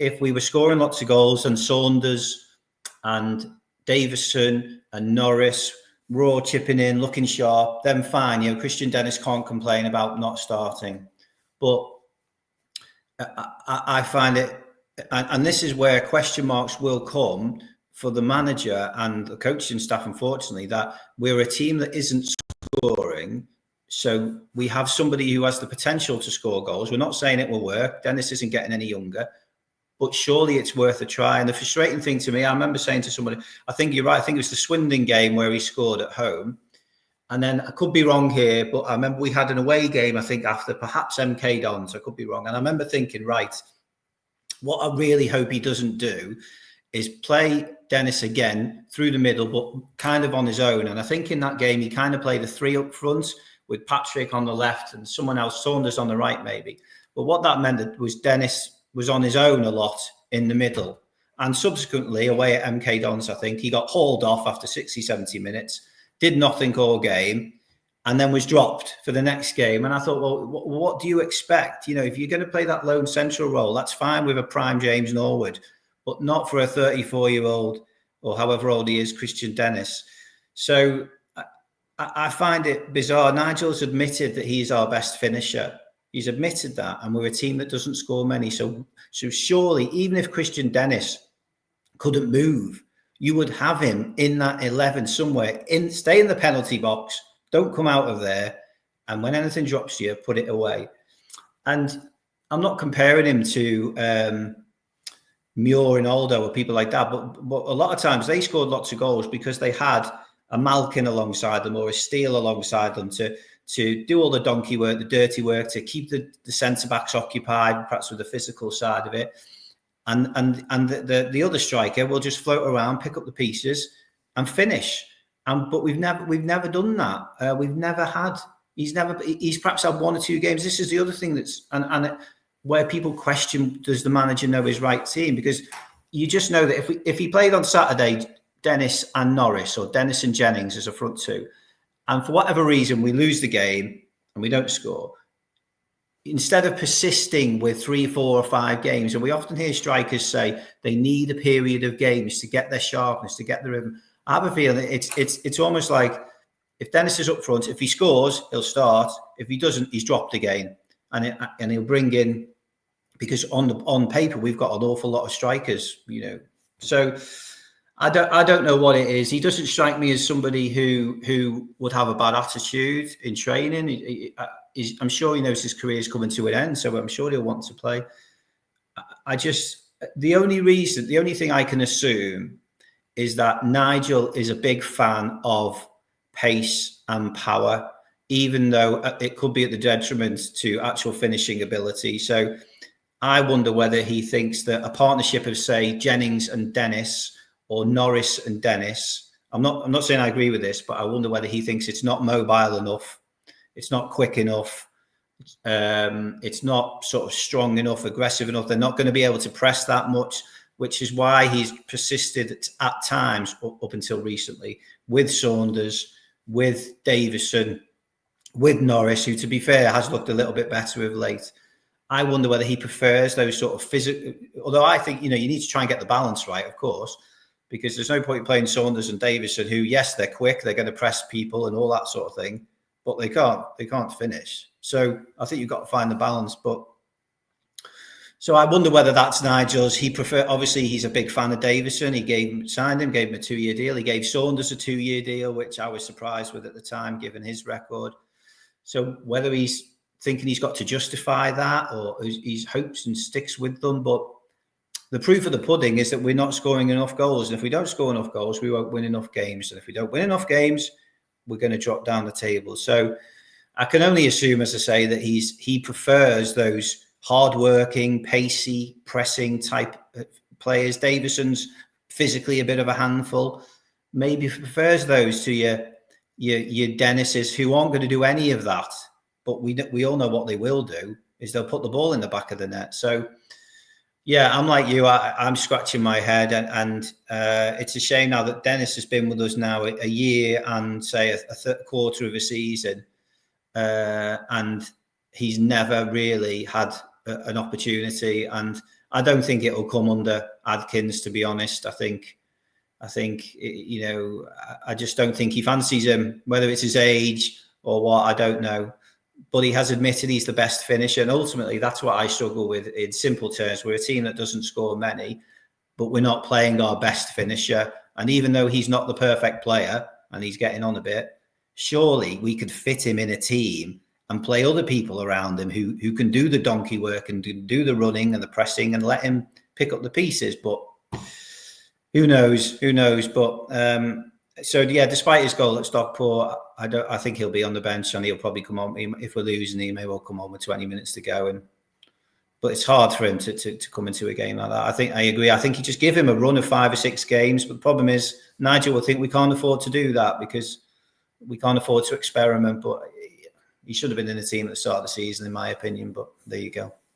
if we were scoring lots of goals and Saunders and Davison and Norris were all chipping in, looking sharp, then fine. You know, Christian Dennis can't complain about not starting. But I find it, and this is where question marks will come for the manager and the coaching staff, unfortunately, that we're a team that isn't scoring. So we have somebody who has the potential to score goals. We're not saying it will work. Dennis isn't getting any younger, but surely it's worth a try. And the frustrating thing to me, I remember saying to somebody, I think you're right, I think it was the Swindon game where he scored at home. And then I could be wrong here, but I remember we had an away game, I think, after perhaps MK Dons. I could be wrong. And I remember thinking, right, what I really hope he doesn't do is play Dennis again through the middle, but kind of on his own. And I think in that game, he kind of played the three up front with Patrick on the left and someone else, Saunders on the right, maybe. But what that meant was Dennis was on his own a lot in the middle. And subsequently, away at MK Dons, I think, he got hauled off after 60, 70 minutes, did nothing all game, and then was dropped for the next game. And I thought, well, what do you expect? You know, if you're going to play that lone central role, that's fine with a prime James Norwood, but not for a 34-year-old or however old he is, Christian Dennis. So I find it bizarre. Nigel's admitted that he's our best finisher. He's admitted that, and we're a team that doesn't score many. So surely, even if Christian Dennis couldn't move, you would have him in that 11 somewhere. Stay in the penalty box. Don't come out of there. And when anything drops to you, put it away. And I'm not comparing him to Muir and Aldo or people like that, but a lot of times they scored lots of goals because they had a Malkin alongside them or a Steele alongside them to do all the donkey work, the dirty work, to keep the centre-backs occupied, perhaps with the physical side of it. And the other striker will just float around, pick up the pieces and finish. But we've never done that. We've never had, he's perhaps had one or two games. This is the other thing that's, and where people question, does the manager know his right team? Because you just know that if he played on Saturday, Dennis and Norris or Dennis and Jennings as a front two, and for whatever reason we lose the game and we don't score, instead of persisting with 3, 4 or 5 games, and we often hear strikers say they need a period of games to get their sharpness, to get the rhythm. I have a feeling it's almost like if Dennis is up front, if he scores, he'll start. If he doesn't, he's dropped again, and he'll bring in, because on paper we've got an awful lot of strikers, you know. So I don't know what it is. He doesn't strike me as somebody who would have a bad attitude in training. I'm sure he knows his career is coming to an end, so I'm sure he'll want to play. The only thing I can assume is that Nigel is a big fan of pace and power, even though it could be at the detriment to actual finishing ability. So I wonder whether he thinks that a partnership of, say, Jennings and Dennis or Norris and Dennis, I'm not saying I agree with this, but I wonder whether he thinks it's not mobile enough, it's not quick enough, it's not sort of strong enough, aggressive enough. They're not going to be able to press that much, which is why he's persisted at times up until recently with Saunders, with Davison, with Norris, who, to be fair, has looked a little bit better of late. I wonder whether he prefers those sort of physical, although I think, you need to try and get the balance right, of course, because there's no point playing Saunders and Davison, who, yes, they're quick, they're going to press people and all that sort of thing, but they can't finish. So I think you've got to find the balance. But so I wonder whether that's Nigel's. Obviously, he's a big fan of Davison. He signed him, gave him a 2-year deal. He gave Saunders a 2-year deal, which I was surprised with at the time, given his record. So whether he's thinking he's got to justify that or he hopes and sticks with them. But the proof of the pudding is that we're not scoring enough goals. And if we don't score enough goals, we won't win enough games. And if we don't win enough games, we're going to drop down the table. So I can only assume, as I say, that he prefers those hardworking, pacey, pressing type players. Davison's physically a bit of a handful. Maybe prefers those to your Dennises, who aren't going to do any of that. But we all know what they will do is they'll put the ball in the back of the net. So yeah, I'm like you. I'm scratching my head, and it's a shame now that Dennis has been with us now a year and say a quarter of a season, and he's never really had an opportunity. And I don't think it'll come under Adkins, to be honest. I think, you know, I just don't think he fancies him, whether it's his age or what, I don't know. But he has admitted he's the best finisher. And ultimately, that's what I struggle with in simple terms. We're a team that doesn't score many, but we're not playing our best finisher. And even though he's not the perfect player and he's getting on a bit, surely we could fit him in a team and play other people around him who can do the donkey work and do the running and the pressing and let him pick up the pieces. But who knows? But so yeah, despite his goal at Stockport, I think he'll be on the bench and he'll probably come on. If we're losing, he may well come on with 20 minutes to go. But it's hard for him to come into a game like that. I agree. I think you just give him a run of 5 or 6 games. But the problem is, Nigel will think we can't afford to do that because we can't afford to experiment. But he should have been in the team at the start of the season, in my opinion. But there you go.